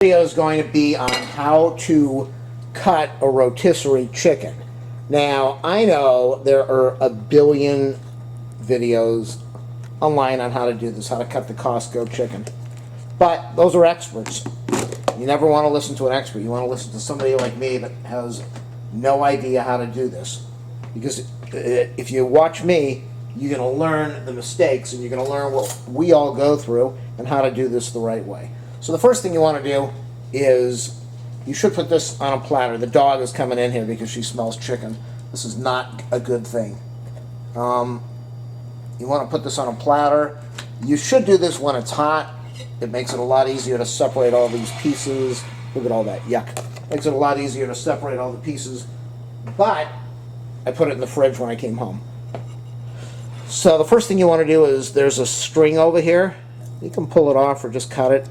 Video is going to be on how to cut a rotisserie chicken. Now, I know there are a billion videos online on how to do this, how to cut the COSTCO chicken. But those are experts. You never want to listen to an expert. You want to listen to somebody like me that has no idea how to do this. Because if you watch me, you're going to learn the mistakes and you're going to learn what we all go through and how to do this the right way. So the first thing you want to do is you should put this on a platter. The dog is coming in here because she smells chicken. This is not a good thing. You want to put this on a platter. You should do this when it's hot. It makes it a lot easier to separate all these pieces. Look at all that, yuck. Makes it a lot easier to separate all the pieces. But I put it in the fridge when I came home. So the first thing you want to do is there's a string over here. You can pull it off or just cut it.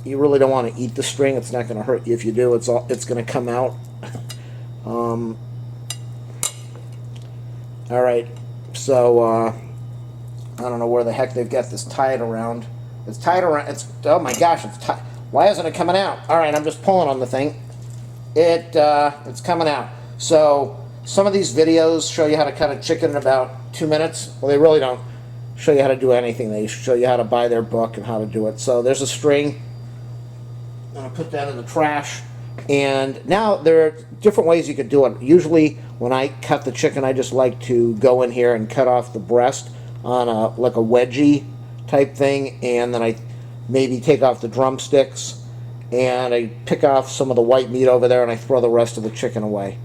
You really don't want to eat the string. It's not going to hurt you. If you do, it's going to come out. All right. So I don't know where the heck they've got this tied around. It's tied around. It's, oh my gosh! It's tied. Why isn't it coming out? All right, I'm just pulling on the thing. It's coming out. So some of these videos show you how to cut a chicken in about 2 minutes. Well, they really don't show you how to do anything. They show you how to buy their book and how to do it. So there's a string. I'm going to put that in the trash. And now there are different ways you could do it. Usually when I cut the chicken, I just like to go in here and cut off the breast on like a wedgie type thing. And then I maybe take off the drumsticks. And I pick off some of the white meat over there and I throw the rest of the chicken away.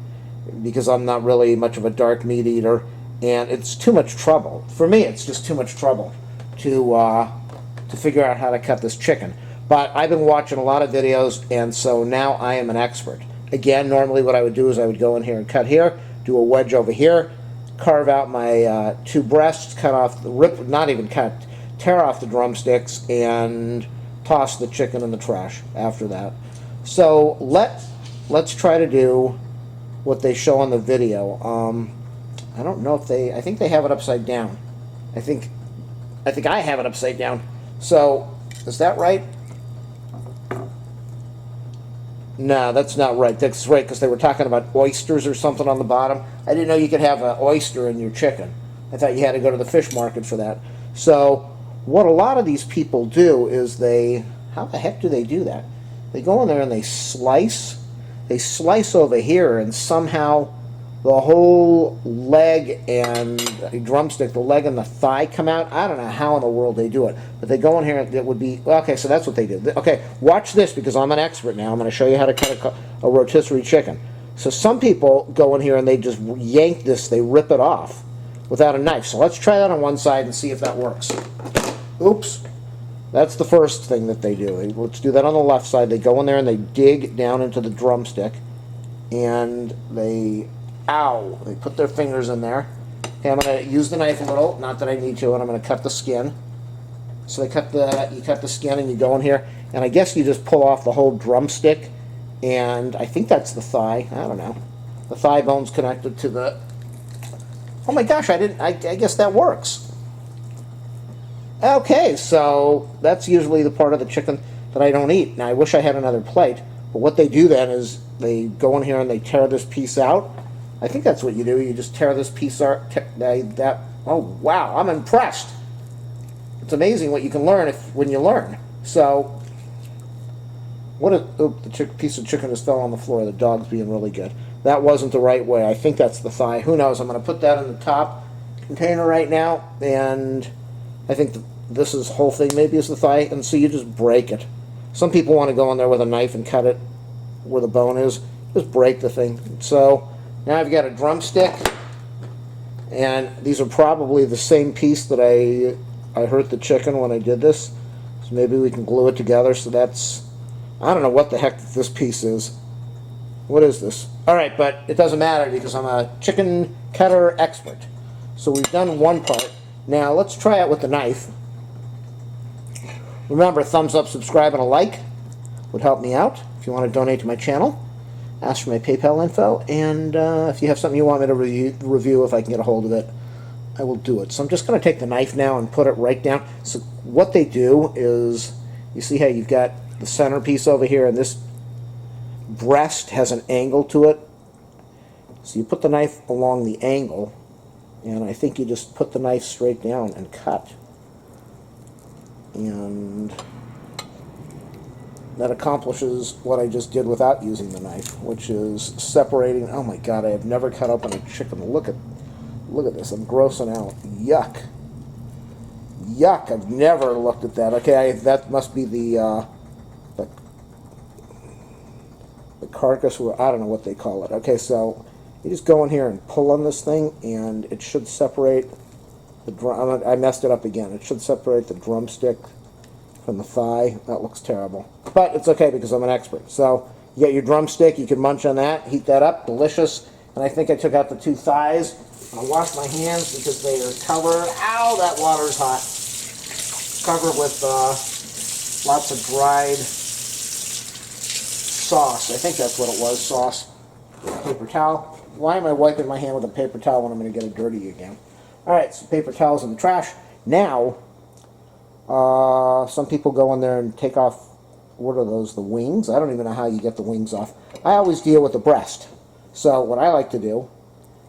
Because I'm not really much of a dark meat eater. And it's too much trouble. For me, it's just too much trouble to figure out how to cut this chicken. But I've been watching a lot of videos, and so now I am an expert. Again, normally what I would do is I would go in here and cut here, do a wedge over here, carve out my 2 breasts, cut off the not even cut, tear off the drumsticks, and toss the chicken in the trash after that. So let's try to do what they show on the video. I don't know if I think they have it upside down. I think I have it upside down. So is that right? No, that's not right. That's right, because they were talking about oysters or something on the bottom. I didn't know you could have an oyster in your chicken. I thought you had to go to the fish market for that. So what a lot of these people do is how the heck do they do that? They go in there and they slice over here, and somehow the whole leg and drumstick, the leg and the thigh come out. I don't know how in the world they do it, but they go in here and it would be, okay, so that's what they do. Okay, watch this because I'm an expert now. I'm going to show you how to cut a rotisserie chicken. So some people go in here and they just yank this, they rip it off without a knife. So let's try that on one side and see if that works. Oops. That's the first thing that they do. Let's do that on the left side. They go in there and they dig down into the drumstick and they put their fingers in there. Okay, I'm going to use the knife a little, not that I need to, and I'm going to cut the skin. So you cut the skin and you go in here, and I guess you just pull off the whole drumstick, and I think that's the thigh. I don't know. The thigh bone's connected to the... Oh my gosh, I guess that works. Okay, so that's usually the part of the chicken that I don't eat. Now, I wish I had another plate, but what they do then is they go in here and they tear this piece out. I think that's what you do. You just tear this piece out. Oh, wow. I'm impressed. It's amazing what you can learn when you learn. So, the piece of chicken just fell on the floor. The dog's being really good. That wasn't the right way. I think that's the thigh. Who knows? I'm going to put that in the top container right now. And I think this whole thing maybe is the thigh. And so you just break it. Some people want to go in there with a knife and cut it where the bone is. Just break the thing. So... now I've got a drumstick, and these are probably the same piece that I hurt the chicken when I did this. So maybe we can glue it together. So that's, I don't know what the heck this piece is. What is this? All right, but it doesn't matter because I'm a chicken cutter expert. So we've done one part. Now let's try it with the knife. Remember, thumbs up, subscribe, and a like would help me out if you want to donate to my channel. Ask for my PayPal info, and if you have something you want me to review, if I can get a hold of it, I will do it. So I'm just going to take the knife now and put it right down. So what they do is You see how you've got the centerpiece over here, and this breast has an angle to it. So you put the knife along the angle, and I think you just put the knife straight down and cut. And that accomplishes what I just did without using the knife, which is separating. Oh my God, I have never cut open a chicken. Look at this. I'm grossing out. Yuck. Yuck. I've never looked at that. Okay, that must be the carcass, or I don't know what they call it. Okay, so you just go in here and pull on this thing, and it should separate the drum. I messed it up again. It should separate the drumstick from the thigh. That looks terrible, but it's okay because I'm an expert. So you get your drumstick. You can munch on that, heat that up, delicious. And I think I took out the two thighs. I'll wash my hands because they are covered. Ow, that water's hot. Covered with lots of dried sauce. I think that's what it was, sauce. Paper towel. Why am I wiping my hand with a paper towel when I'm going to get it dirty again? Alright, so paper towels in the trash. Now, some people go in there and take off, what are those, the wings? I don't even know how you get the wings off. I always deal with the breast. So what I like to do,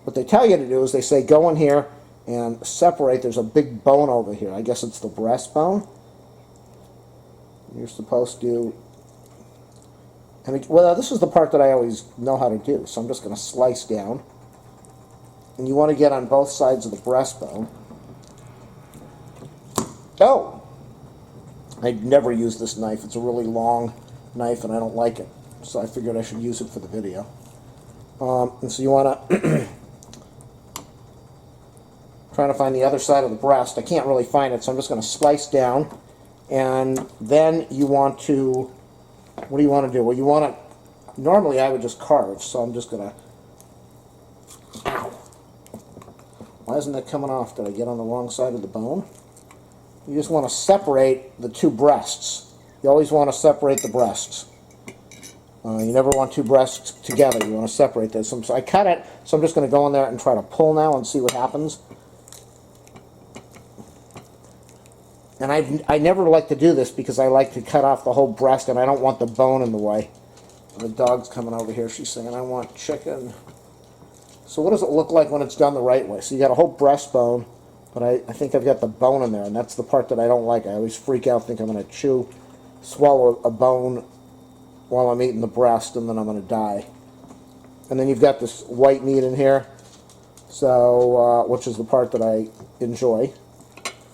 what they tell you to do is they say go in here and separate. There's a big bone over here. I guess it's the breastbone. You're supposed to... well, this is the part that I always know how to do, so I'm just going to slice down. And you want to get on both sides of the breastbone. Oh! I never use this knife. It's a really long knife, and I don't like it. So I figured I should use it for the video. And so you want to... trying to find the other side of the breast. I can't really find it, so I'm just going to slice down. And then you want to... what do you want to do? Well, you want to... normally I would just carve, so I'm just going to... Ow! Why isn't that coming off? Did I get on the wrong side of the bone? You just want to separate the two breasts. You always want to separate the breasts. You never want two breasts together. You want to separate this. So I cut it, so I'm just going to go in there and try to pull now and see what happens. And I never like to do this because I like to cut off the whole breast, and I don't want the bone in the way. The dog's coming over here. She's saying, I want chicken. So what does it look like when it's done the right way? So you got a whole breastbone, but I think I've got the bone in there, and that's the part that I don't like. I always freak out, think I'm going to swallow a bone while I'm eating the breast, and then I'm going to die. And then you've got this white meat in here, so which is the part that I enjoy.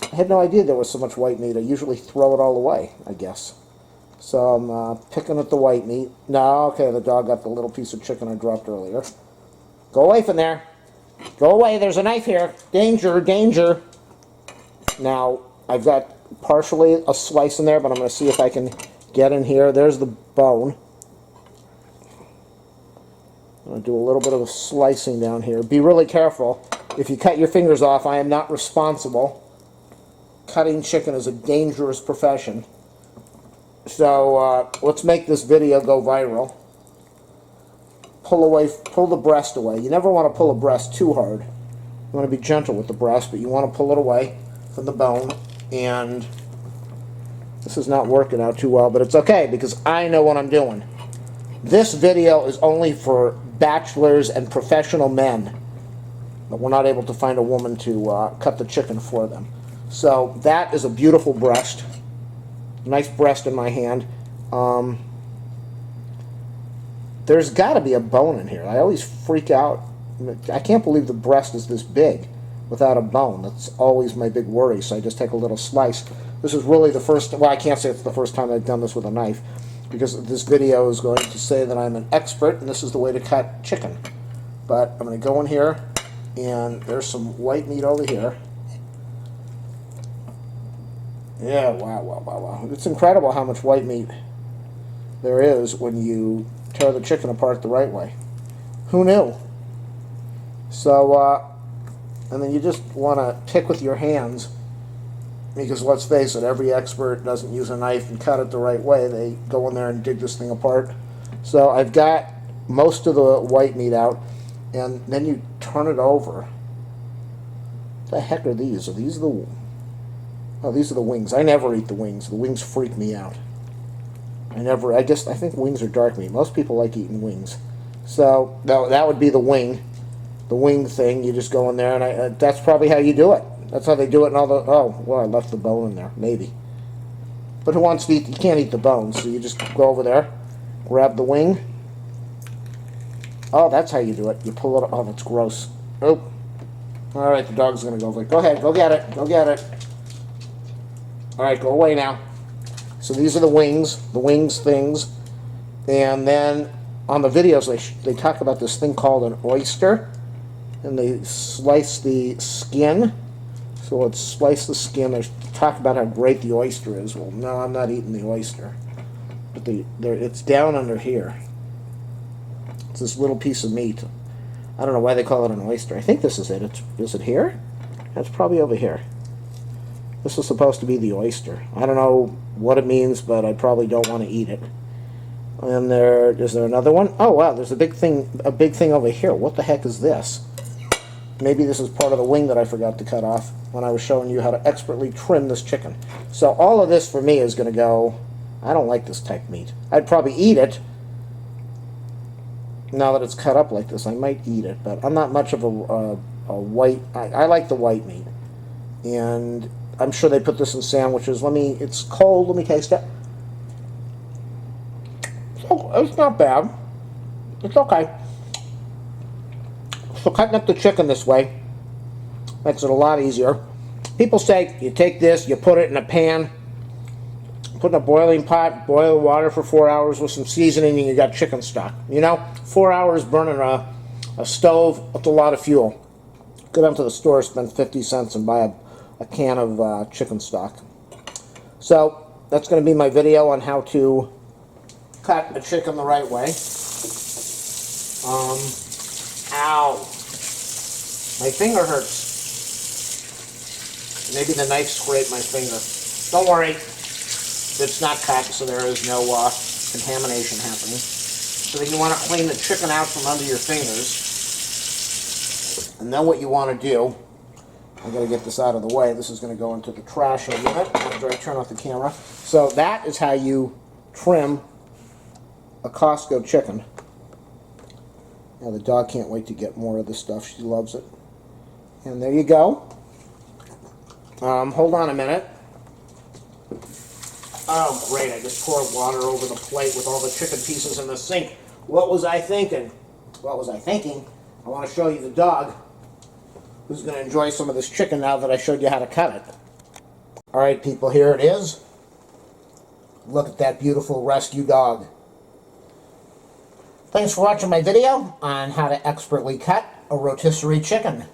I had no idea there was so much white meat. I usually throw it all away, I guess. So I'm picking at the white meat. No, okay, the dog got the little piece of chicken I dropped earlier. Go away from there. Go away, there's a knife here. Danger, danger. Now, I've got partially a slice in there, but I'm going to see if I can get in here. There's the bone. I'm going to do a little bit of a slicing down here. Be really careful. If you cut your fingers off, I am not responsible. Cutting chicken is a dangerous profession. So let's make this video go viral. Pull the breast away. You never want to pull a breast too hard. You want to be gentle with the breast, but you want to pull it away from the bone. And this is not working out too well, but it's okay because I know what I'm doing. This video is only for bachelors and professional men, but we're not able to find a woman to cut the chicken for them. So that is a beautiful breast. Nice breast in my hand. There's got to be a bone in here. I always freak out. I can't believe the breast is this big without a bone. That's always my big worry, so I just take a little slice. This is really the first... well, I can't say it's the first time I've done this with a knife, because this video is going to say that I'm an expert, and this is the way to cut chicken. But I'm going to go in here, and there's some white meat over here. Yeah, wow, wow, wow, wow. It's incredible how much white meat there is when you tear the chicken apart the right way. Who knew? So, and then you just want to pick with your hands, because let's face it, every expert doesn't use a knife and cut it the right way. They go in there and dig this thing apart. So I've got most of the white meat out, and then you turn it over. What the heck are these? Are these the... Oh, these are the wings. I never eat the wings. The wings freak me out. I think wings are dark meat. Most people like eating wings. So, no, that would be the wing. The wing thing. You just go in there, and that's probably how you do it. That's how they do it in all the... Oh, well, I left the bone in there. Maybe. But who wants to eat... You can't eat the bone, so you just go over there, grab the wing. Oh, that's how you do it. You pull it... Oh, that's gross. Oh. All right, the dog's going to go over. Go ahead. Go get it. Go get it. All right, go away now. So these are the wings things. And then on the videos, they talk about this thing called an oyster. And they slice the skin. So let's slice the skin. They talk about how great the oyster is. Well, no, I'm not eating the oyster. But it's down under here. It's this little piece of meat. I don't know why they call it an oyster. I think this is it. Is it here? That's probably over here. This is supposed to be the oyster. I don't know what it means, but I probably don't want to eat it. And is there another one? Oh wow, there's a big thing over here. What the heck is this? Maybe this is part of the wing that I forgot to cut off when I was showing you how to expertly trim this chicken. So all of this for me is going to go... I don't like this type meat. I'd probably eat it. Now that it's cut up like this, I might eat it. But I'm not much of a white... I like the white meat. And I'm sure they put this in sandwiches. It's cold. Let me taste it. It's not bad. It's okay. So cutting up the chicken this way makes it a lot easier. People say you take this, you put it in a pan, put in a boiling pot, boil water for 4 hours with some seasoning, and you got chicken stock. You know, 4 hours burning a stove, that's a lot of fuel. Go down to the store, spend 50 cents, and buy a can of chicken stock. So that's going to be my video on how to cut a chicken the right way. Ow. My finger hurts. Maybe the knife scraped my finger. Don't worry. It's not cut, so there is no contamination happening. So then you want to clean the chicken out from under your fingers. And then what you want to do, I'm going to get this out of the way. This is going to go into the trash in a minute after I turn off the camera. So that is how you trim a Costco chicken. Now the dog can't wait to get more of this stuff. She loves it. And there you go. Hold on a minute. Oh, great. I just poured water over the plate with all the chicken pieces in the sink. What was I thinking? What was I thinking? I want to show you the dog who's going to enjoy some of this chicken now that I showed you how to cut it. All right, people, here it is. Look at that beautiful rescue dog. Thanks for watching my video on how to expertly cut a rotisserie chicken.